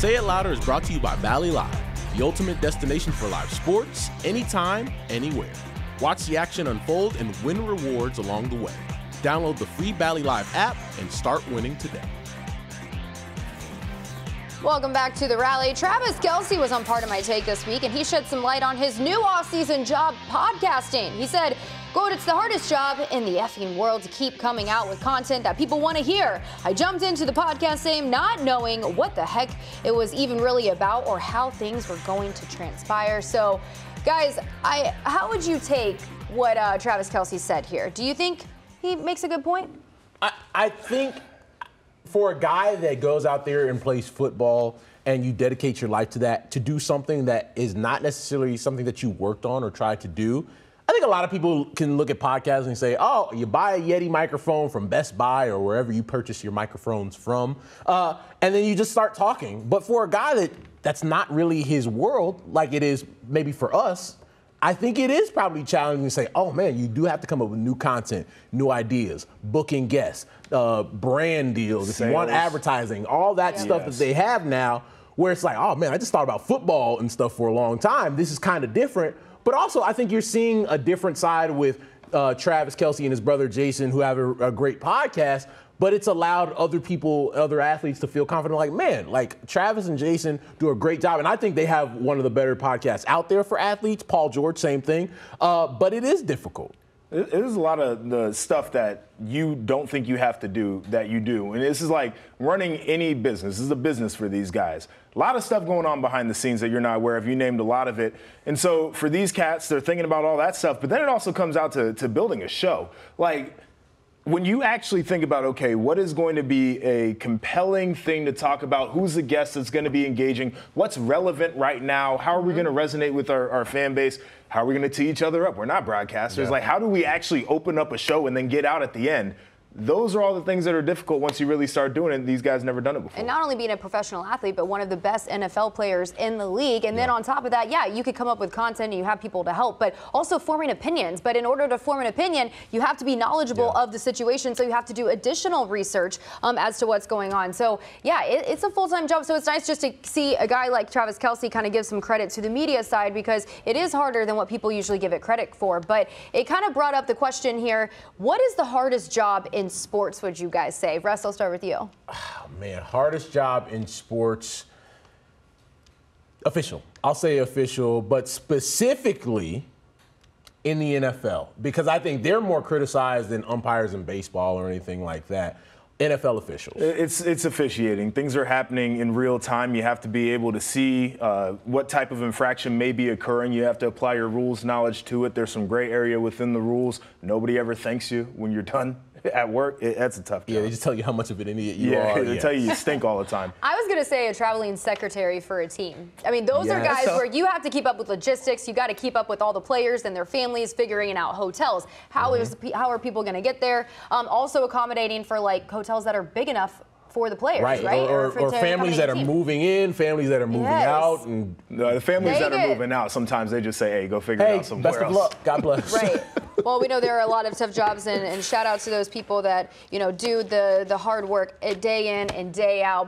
Say It Louder is brought to you by Valley Live, the ultimate destination for live sports, anytime, anywhere. Watch the action unfold and win rewards along the way. Download the free Valley Live app and start winning today. Welcome back to the rally. Travis Kelce was on Part of My Take this week, and he shed some light on his new off-season job, podcasting. He said, quote, "It's the hardest job in the effing world to keep coming out with content that people want to hear. I jumped into the podcast game not knowing what the heck it was even really about or how things were going to transpire." So, guys, how would you take what Travis Kelce said here? Do you think he makes a good point? I think for a guy that goes out there and plays football and you dedicate your life to that, to do something that is not necessarily something that you worked on or tried to do, I think a lot of people can look at podcasts and say, oh, you buy a Yeti microphone from Best Buy or wherever you purchase your microphones from, and then you just start talking. But for a guy that's not really his world, like it is maybe for us, I think it is probably challenging to say, oh, man, you do have to come up with new content, new ideas, booking guests, brand deals, if you want advertising, all that stuff that they have now, where it's like, oh, man, I just thought about football and stuff for a long time. This is kind of different. But also, I think you're seeing a different side with Travis Kelce and his brother Jason, who have a great podcast. But it's allowed other people, other athletes to feel confident, like, man, like Travis and Jason do a great job. And I think they have one of the better podcasts out there for athletes. Paul George, same thing. But it is difficult. It is a lot of the stuff that you don't think you have to do that you do. And this is like running any business. This is a business for these guys. A lot of stuff going on behind the scenes that you're not aware of. You named a lot of it. And so for these cats, they're thinking about all that stuff. But then it also comes out to building a show. Like, when you actually think about, okay, what is going to be a compelling thing to talk about? Who's the guest that's going to be engaging? What's relevant right now? How are we going to resonate with our fan base? How are we going to tee each other up? We're not broadcasters. Like, how do we actually open up a show and then get out at the end? Those are all the things that are difficult once you really start doing it. These guys never done it before. And not only being a professional athlete, but one of the best NFL players in the league. And then on top of that, yeah, you could come up with content and you have people to help, but also forming opinions. But in order to form an opinion, you have to be knowledgeable of the situation. So you have to do additional research as to what's going on. So yeah, it's a full-time job. So it's nice just to see a guy like Travis Kelce kind of give some credit to the media side, because it is harder than what people usually give it credit for. But it kind of brought up the question here, what is the hardest job in sports, would you guys say? Russ, I'll start with you. Oh, man, hardest job in sports, official. I'll say official, but specifically in the NFL, because I think they're more criticized than umpires in baseball or anything like that. NFL officials. It's officiating. Things are happening in real time. You have to be able to see what type of infraction may be occurring. You have to apply your rules knowledge to it. There's some gray area within the rules. Nobody ever thanks you when you're done at work. That's a tough job. Yeah, they just tell you how much of an idiot you are. They tell you stink all the time. I was going to say a traveling secretary for a team. I mean, those are guys where you have to keep up with logistics. You got to keep up with all the players and their families, figuring out hotels. How are people going to get there? Also accommodating for like hotels that are big enough for the players, right? Or families that are moving in, families that are moving out. And the families that are moving out, sometimes they just say, hey, go figure it out somewhere else. Best of luck. God bless. Right. Well, we know there are a lot of tough jobs, and shout out to those people that, you know, do the hard work day in and day out.